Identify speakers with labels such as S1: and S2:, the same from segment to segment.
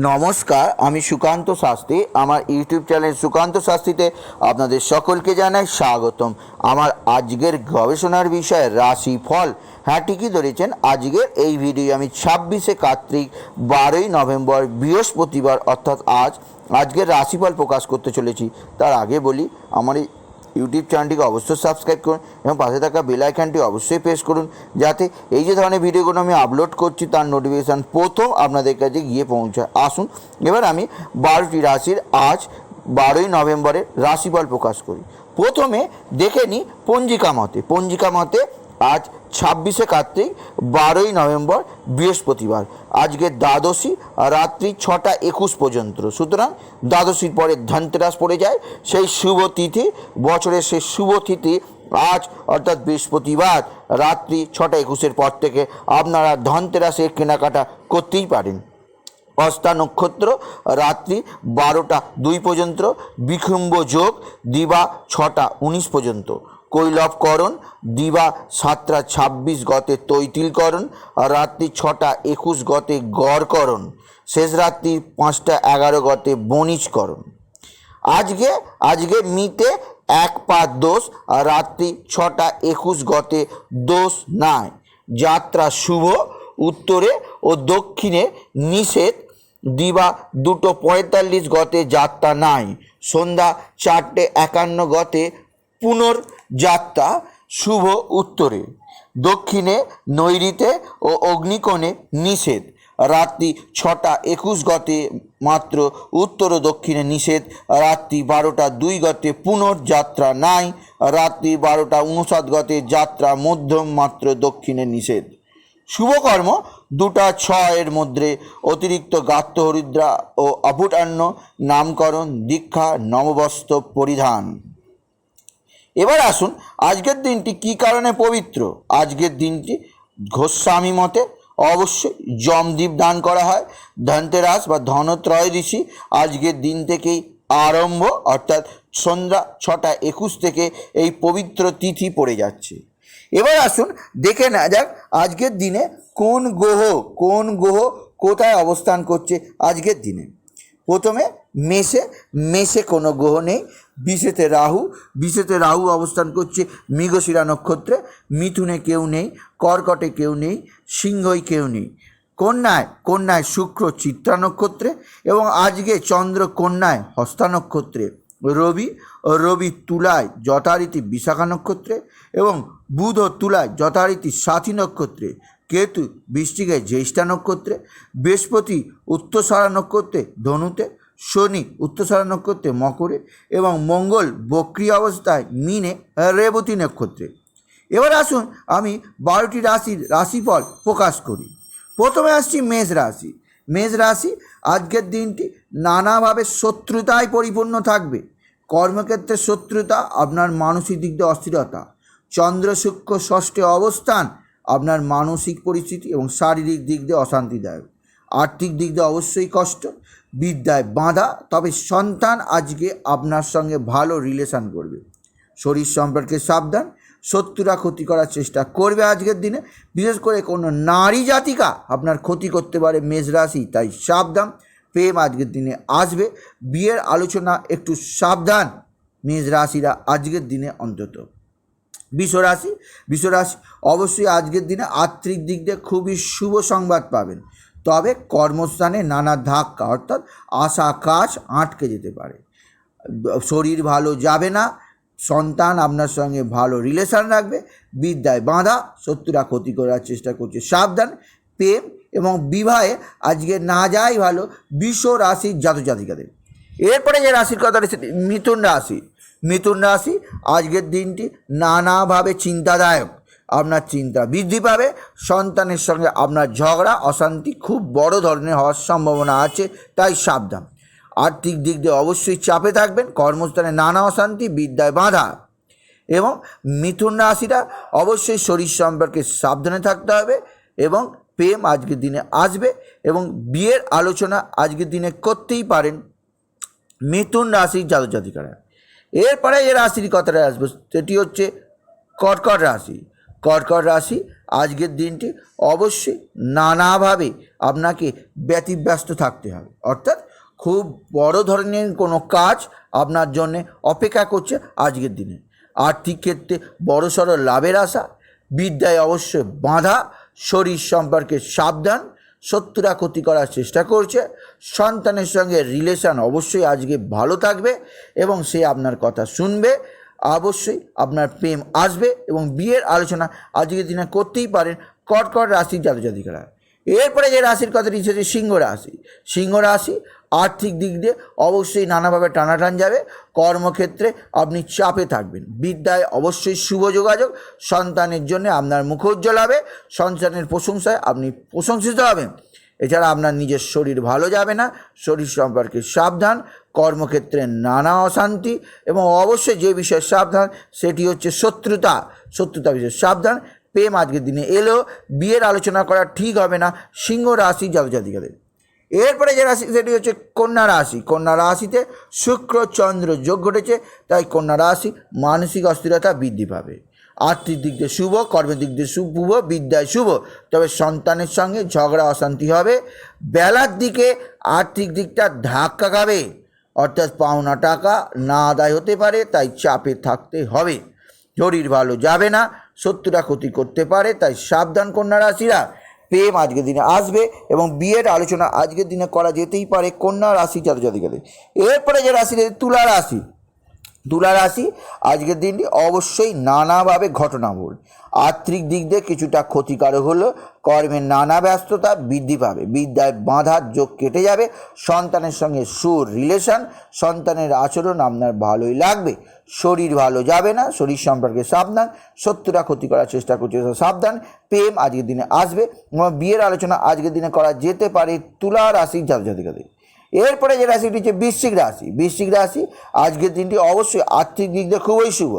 S1: নমস্কার, আমি সুকান্ত শাস্ত্রী। আমার ইউটিউব চ্যানেল সুকান্ত শাস্ত্রীতে আপনাদের সকলকে জানাই স্বাগতম। আমার আজকের গবেষণার বিষয় রাশিফল। হ্যাঁ, ঠিকই ধরেছেন। আজকের এই ভিডিও আমি 26শে কার্তিক 12ই নভেম্বর বৃহস্পতিবার অর্থাৎ আজকের রাশিফল প্রকাশ করতে চলেছি। তার আগে বলি, আমার এই ইউটিউব চ্যানেলটিকে অবশ্যই সাবস্ক্রাইব করুন এবং পাশে থাকা বেল আইকনটি অবশ্যই প্রেস করুন, যাতে এই যে ধরনের ভিডিওগুলো আমি আপলোড করছি তার নোটিফিকেশান প্রথম আপনাদের কাছে গিয়ে পৌঁছায়। আসুন এবার আমি 12টি রাশির আজ 12ই নভেম্বরের রাশিফল প্রকাশ করি। প্রথমে দেখে নিই পঞ্জিকা মতে আজ 26শে কার্তিক 12ই নভেম্বর বৃহস্পতিবার। আজকে দ্বাদশী রাত্রি 6টা 21 পর্যন্ত, সুতরাং দ্বাদশীর পরে ধনতেরাস পড়ে যায়। সেই শুভ তিথি, বছরের সেই শুভ তিথি আজ অর্থাৎ বৃহস্পতিবার রাত্রি 6টা 21-এর পর থেকে আপনারা ধনতেরাসের কেনাকাটা করতেই পারেন। হস্তা নক্ষত্র রাত্রি 12টা 2 পর্যন্ত, বিখুম্ব যোগ দিবা 6টা 19 পর্যন্ত, কৈলবকরণ দিবা 7টা 26 গতে তৈতিলকরণ, রাত্রি 6টা 21 গতে গড়করণ, শেষ রাত্রি 5টা 11 গতে বণিজকরণ। আজকে মিতে এক পাত দোষ, রাত্রি 6টা 21 গতে দোষ নাই। যাত্রা শুভ, উত্তরে ও দক্ষিণে নিষেধ, দিবা 2:45 গতে যাত্রা নাই। সন্ধ্যা 4টে 51 গতে পুনর্যাত্রা শুভ, উত্তরে, দক্ষিণে নৈঋত্যে ও অগ্নিকোণে নিষেধ। রাত্রি 6টা 21 গতে মাত্র উত্তর ও দক্ষিণে নিষেধ। রাত্রি 12টা 2 গতে পুনর্যাত্রা নাই। রাত্রি 12টা 59 গতে যাত্রা মধ্যম, মাত্র দক্ষিণে নিষেধ। শুভকর্ম 2টা 6 মধ্যে অতিরিক্ত গাত্র হরিদ্রা ও অভূটান্য, নামকরণ, দীক্ষা, নববস্ত্র পরিধান। এবার আসুন আজকের দিনটি কী কারণে পবিত্র। আজকের দিনটি গোস্বামী মতে অবশ্যই যমদ্বীপ দান করা হয়। ধনতেরাস বা ধনত্রয়োদশী আজকের দিন থেকেই আরম্ভ, অর্থাৎ সন্ধ্যা 6টা 21 থেকে এই পবিত্র তিথি পড়ে যাচ্ছে। এবার আসুন দেখে না যাক আজকের দিনে কোন গ্রহ কোথায় অবস্থান করছে আজকের দিনে। প্রথমে মেষে কোনো গ্রহ নেই। বিশেতে রাহু অবস্থান করছে মৃগশিরা নক্ষত্রে। মিথুনে কেউ নেই, কর্কটে কেউ নেই, সিংহই কেউ নেই। কন্যায় শুক্র চিত্রা নক্ষত্রে এবং আজকে চন্দ্র কন্যায় হস্তা নক্ষত্রে। রবি তুলায় যথারীতি বিশাখা নক্ষত্রে এবং বুধ ও তুলায় যথারীতি সাথী নক্ষত্রে। কেতু বৃশ্চিকে জ্যেষ্ঠা নক্ষত্রে। বৃহস্পতি উত্তরসারা নক্ষত্রে ধনুতে। শনি উত্তরসারা নক্ষত্রে মকরে এবং মঙ্গল বক্রী অবস্থায় মিনে রেবতী নক্ষত্রে। এবার আসুন আমি 12টি রাশির রাশিফল প্রকাশ করি। প্রথমে আসছি মেষ রাশি। আজকের দিনটি নানাভাবে শত্রুতায় পরিপূর্ণ থাকবে। কর্মক্ষেত্রে শত্রুতা, আপনার মানসিক দিক দিয়ে অস্থিরতা। চন্দ্র শুক্র ষষ্ঠে অবস্থান আপনার মানসিক পরিস্থিতি এবং শারীরিক দিক দিয়ে অশান্তিদায়ক। আর্থিক দিক দিয়ে অবশ্যই কষ্ট। বিদ্যায় বাধা, তবে সন্তান আজকে আপনার সঙ্গে ভালো রিলেশন করবে। শরীর সম্পর্কে সাবধান। শত্রুরা ক্ষতি করার চেষ্টা করবে আজকের দিনে। বিশেষ করে কোনো নারী জাতিকা আপনার ক্ষতি করতে পারে মেষ রাশি, তাই সাবধান। প্রেম আজকের দিনে আসবে। বিয়ের আলোচনা একটু সাবধান মেষ রাশিরা আজকের দিনে অন্তত। বৃষ রাশি অবশ্যই আজকের দিনে আর্থিক দিক দিয়ে খুবই শুভ সংবাদ পাবেন, তবে কর্মস্থানে নানা ধাক্কা, অর্থাৎ আশা কাজ আটকে যেতে পারে। শরীর ভালো যাবে না। সন্তান আপনার সঙ্গে ভালো রিলেশন রাখবে। বিদ্যায় বাধা, শত্রুরা ক্ষতি করার চেষ্টা করছে, সাবধান। প্রেম এবং বিবাহে আজকে না যাই ভালো বৃষ রাশির জাতজাতিকাদের। এরপরে যে রাশির কথা রয়েছে মিথুন রাশি আজকের দিনটি নানাভাবে চিন্তাদায়ক। আপনার চিন্তা বৃদ্ধি পাবে। সন্তানের সঙ্গে আপনার ঝগড়া অশান্তি খুব বড় ধরনের হওয়ার সম্ভাবনা আছে, তাই সাবধান। আর্থিক দিক দিয়ে অবশ্যই চাপে থাকবেন। কর্মস্থানে নানা অশান্তি, বিদ্যায় বাধা। এবং মিথুন রাশিরা অবশ্যই শরীর সম্পর্কে সাবধানে থাকতে হবে এবং প্রেম আজকের দিনে আসবে এবং বিয়ের আলোচনা আজকের দিনে করতেই পারেন মিথুন রাশির জাতজাতিকারা। এরপরে যে রাশির কথাটা আসবে সেটি হচ্ছে কর্কট রাশি। আজকের দিনটি অবশ্যই নানাভাবে আপনাকে ব্যতিব্যস্ত থাকতে হবে, অর্থাৎ খুব বড় ধরনের কোনো কাজ আপনার জন্য অপেক্ষা করছে আজকের দিনে। আর্থিক ক্ষেত্রে বড়সড় লাভের আশা, বিদ্যায় অবশ্যই বাধা, শরীর সম্পর্কে সাবধান, শত্রুরা ক্ষতি করার চেষ্টা করছে, সন্তানের সঙ্গে রিলেশন অবশ্যই আজকে ভালো থাকবে এবং সে আপনার কথা শুনবে, অবশ্যই আপনার প্রেম আসবে এবং বিয়ের আলোচনা আজকের দিনে করতেই পারেন কর্কট রাশির জাতক জাতিকারা। এরপরে যে রাশির কথাটি হচ্ছে সিংহ রাশি। সিংহ রাশি আর্থিক দিক দিয়ে অবশ্যই নানাভাবে টানাটান যাবে, কর্মক্ষেত্রে আপনি চাপে থাকবেন, বিদ্যায় অবশ্যই শুভ যোগাযোগ, সন্তানের জন্য আপনার মুখ উজ্জ্বল হবে, সন্তানের প্রশংসায় আপনি প্রশংসিত হবেন। এছাড়া আপনার নিজের শরীর ভালো যাবে না, শরীর সম্পর্কে সাবধান, কর্মক্ষেত্রে নানা অশান্তি এবং অবশ্যই যে বিষয়ে সাবধান সেটি হচ্ছে শত্রুতা বিষয়ে সাবধান। প্রেম আজকের দিনে এলেও বিয়ের আলোচনা করা ঠিক হবে না সিংহ রাশি জাতক জাতিকাদের। এরপরে যে রাশি সেটি হচ্ছে কন্যা রাশি। কন্যা রাশিতে শুক্র চন্দ্র যোগ ঘটেছে, তাই কন্যা রাশি মানসিক অস্থিরতা বৃদ্ধি পাবে। আর্থিক দিক দিয়ে শুভ, কর্মের দিক দিয়ে শুভ, বিদ্যায় শুভ, তবে সন্তানের সঙ্গে ঝগড়া অশান্তি হবে। বেলার দিকে আর্থিক দিকটা ধাক্কা খাবে, অর্থাৎ পাওনা টাকা না আদায় হতে পারে, তাই চাপে থাকতে হবে। শরীর ভালো যাবে না, শত্রুরা ক্ষতি করতে পারে, তাই সাবধান কন্যা রাশিরা। প্রেম আজকের দিনে আসবে এবং বিয়ের আলোচনা আজকের দিনে করা যেতেই পারে কন্যা রাশি জাতক জাতিকাদের। এরপরে যে রাশি তুলা রাশি। তুলা রাশি আজকের দিনটি অবশ্যই নানাভাবে ঘটনাবহুল। আর্থিক দিক দিয়ে কিছুটা ক্ষতিকারক হলো, কর্মের নানা ব্যস্ততা বৃদ্ধি পাবে, বিদ্যায় বাধার যোগ কেটে যাবে, সন্তানের সঙ্গে রিলেশন, সন্তানের আচরণ আপনার ভালোই লাগবে। শরীর ভালো যাবে না, শরীর সম্পর্কে সাবধান, শত্রুরা ক্ষতি করার চেষ্টা করছে সাবধান। প্রেম আজকের দিনে আসবে এবং বিয়ের আলোচনা আজকের দিনে করা যেতে পারে তুলা রাশির জাতক জাতিকাদের। এরপরে যে রাশিটি হচ্ছে বৃশ্চিক রাশি। বৃশ্চিক রাশি আজকের দিনটি অবশ্যই আর্থিক দিক দিয়ে খুবই শুভ,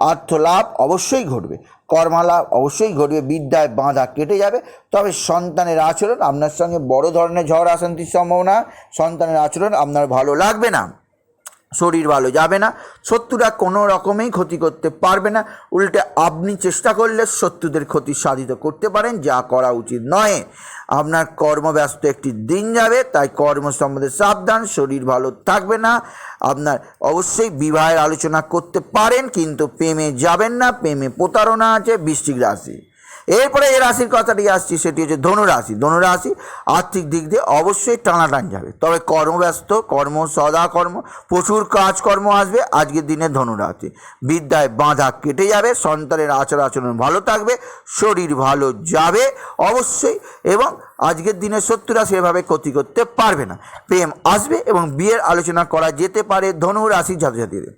S1: অর্থ লাভ অবশ্যই ঘটবে, কর্মলাভ অবশ্যই ঘটবে, বিদ্যায় বাধা কেটে যাবে, তবে সন্তানের আচরণ আপনার সঙ্গে বড় ধরনের ঝড় অশান্তির সম্ভাবনা, সন্তানের আচরণ আপনার ভালো লাগবে না, শরীর ভালো যাবে না, শত্রুরা কোনো রকমেই ক্ষতি করতে পারবে না, উল্টে আপনি চেষ্টা করলে শত্রুদের ক্ষতি সাধিত করতে পারেন, যা করা উচিত নয়। আপনার কর্মব্যস্ত একটি দিন যাবে, তাই কর্ম সম্বন্ধে সাবধান, শরীর ভালো থাকবে না। আপনার অবশ্যই বিবাহের আলোচনা করতে পারেন, কিন্তু প্রেমে যাবেন না, প্রেমে প্রতারণা আছে বৃশ্চিক রাশি। এরপরে এই রাশির কথাটি আসছি সেটি হচ্ছে ধনুরাশি। ধনুরাশি আর্থিক দিক দিয়ে অবশ্যই টানাটান যাবে, তবে কর্মব্যস্ত, সদাকর্ম, প্রচুর কাজকর্ম আসবে আজকের দিনে ধনুরাশি। বিদ্যায় বাধা কেটে যাবে, সন্তানের আচরণ ভালো থাকবে, শরীর ভালো যাবে অবশ্যই, এবং আজকের দিনে শত্রুরা সেভাবে ক্ষতি করতে পারবে না। প্রেম আসবে এবং বিয়ের আলোচনা করা যেতে পারে ধনুরাশির ছাত্রছাত্রীদের।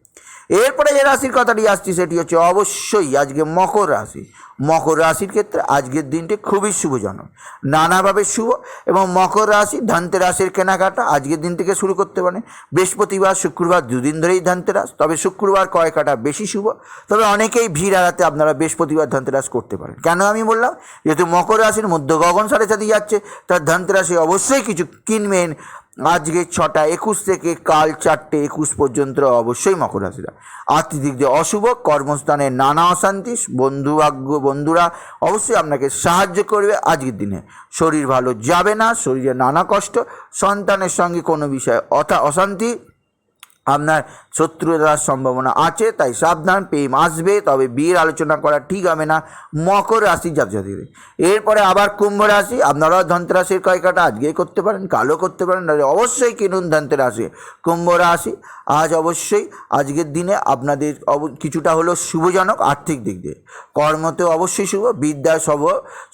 S1: এরপরে যে রাশির কথাটি আসছি সেটি হচ্ছে অবশ্যই আজকে মকর রাশি। মকর রাশির ক্ষেত্রে আজকের দিনটি খুবই শুভজনক, নানাভাবে শুভ, এবং মকর রাশি ধনতেরাসের কেনাকাটা আজকের দিন থেকে শুরু করতে পারেন। বৃহস্পতিবার শুক্রবার দুদিন ধরেই ধনতেরাস, তবে শুক্রবার কেনাকাটা বেশি শুভ, তবে অনেকেই ভিড় এড়াতে আপনারা বৃহস্পতিবার ধনতেরাস করতে পারেন। কেন আমি বললাম, যেহেতু মকর রাশির মধ্যে গগন সাড়ে সাথে যাচ্ছে, তার ধনতেরাসে অবশ্যই কিছু কিনবেন। আজকে 6:21 থেকে কাল 4:21 পর্যন্ত অবশ্যই মকর রাশিরা। আর্থিক দিক দিয়ে অশুভ, কর্মস্থানে নানা অশান্তি, বন্ধুরা অবশ্যই আপনাকে সাহায্য করবে আজকের দিনে। শরীর ভালো যাবে না, শরীরে নানা কষ্ট, সন্তানের সঙ্গে কোনো বিষয়ে অশান্তি, আপনার শত্রুতার সম্ভাবনা আছে, তাই সাবধান। প্রেম আসবে, তবে বিয়ের আলোচনা করা ঠিক হবে না মকর রাশির জাতকদের। এরপরে আবার কুম্ভ রাশি। আপনারাও ধনতেরাসের কেনাকাটা আজকেই করতে পারেন, কালও করতে পারেন, অবশ্যই কিনুন ধনতেরাসে। কুম্ভ রাশি আজ অবশ্যই আজকের দিনে আপনাদের কিছুটা হলো শুভজনক আর্থিক দিক দিয়ে, কর্মতেও অবশ্যই শুভ, বিদ্যায় শুভ,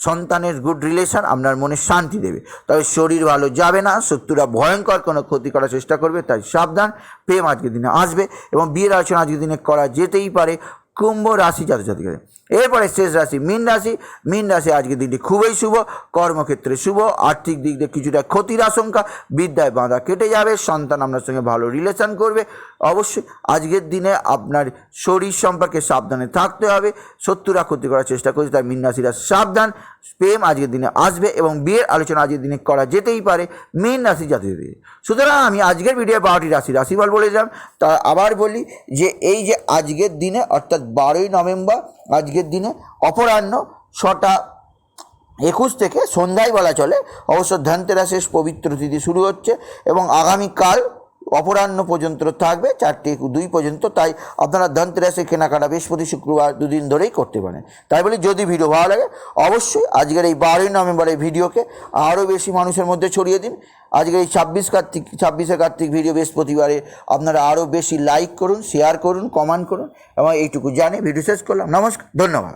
S1: সন্তানের গুড রিলেশন আপনার মনে শান্তি দেবে, তবে শরীর ভালো যাবে না, শত্রুরা ভয়ঙ্কর কোনো ক্ষতি করার চেষ্টা করবে, তাই সাবধান। প্রেম আজকের দিনে আসবে এবং বিয়ের আলোচনা আজকের দিনে করা যেতেই পারে কুম্ভ রাশি জাতক-জাতিকাদের। এরপরে শেষ রাশি মীন রাশি। মীন রাশি আজকের দিনটি খুবই শুভ, কর্মক্ষেত্রে শুভ, আর্থিক দিক দিয়ে কিছুটা ক্ষতির আশঙ্কা, বিদ্যায় বাধা কেটে যাবে, সন্তান আপনার সঙ্গে ভালো রিলেশন করবে। অবশ্যই আজকের দিনে আপনার শরীর সম্পর্কে সাবধানে থাকতে হবে, শত্রুরা ক্ষতি করার চেষ্টা করছে, তাই মীন রাশিরা সাবধান। প্রেম আজকের দিনে আসবে এবং বিয়ের আলোচনা আজকের দিনে করা যেতেই পারে মীন রাশি জাতক-জাতিকাদের। সুতরাং আমি আজকের ভিডিও 12টি রাশিফল বলেছিলাম, তা আবার বলি যে এই যে আজকের দিনে অর্থাৎ 12ই নভেম্বর আজকের দিনে অপরাহ্ন 6টা 21 থেকে সন্ধ্যায় বলা চলে। অবশ্য ধনতেরাসের পবিত্র তিথি শুরু হচ্ছে এবং আগামীকাল অপরাহ্ন পর্যন্ত থাকবে 4:02 পর্যন্ত। তাই আপনারা ধনতেরাসের কেনাকাটা বৃহস্পতি শুক্রবার দুদিন ধরেই করতে পারেন। তাই বলি যদি ভিডিও ভালো লাগে অবশ্যই আজকের এই 12ই নভেম্বরের ভিডিওকে আরও বেশি মানুষের মধ্যে ছড়িয়ে দিন। আজকের এই 26শে কার্তিক ভিডিও বৃহস্পতিবারে আপনারা আরও বেশি লাইক করুন, শেয়ার করুন, কমেন্ট করুন এবং এইটুকু জানিয়ে ভিডিও শেষ করলাম। নমস্কার, ধন্যবাদ।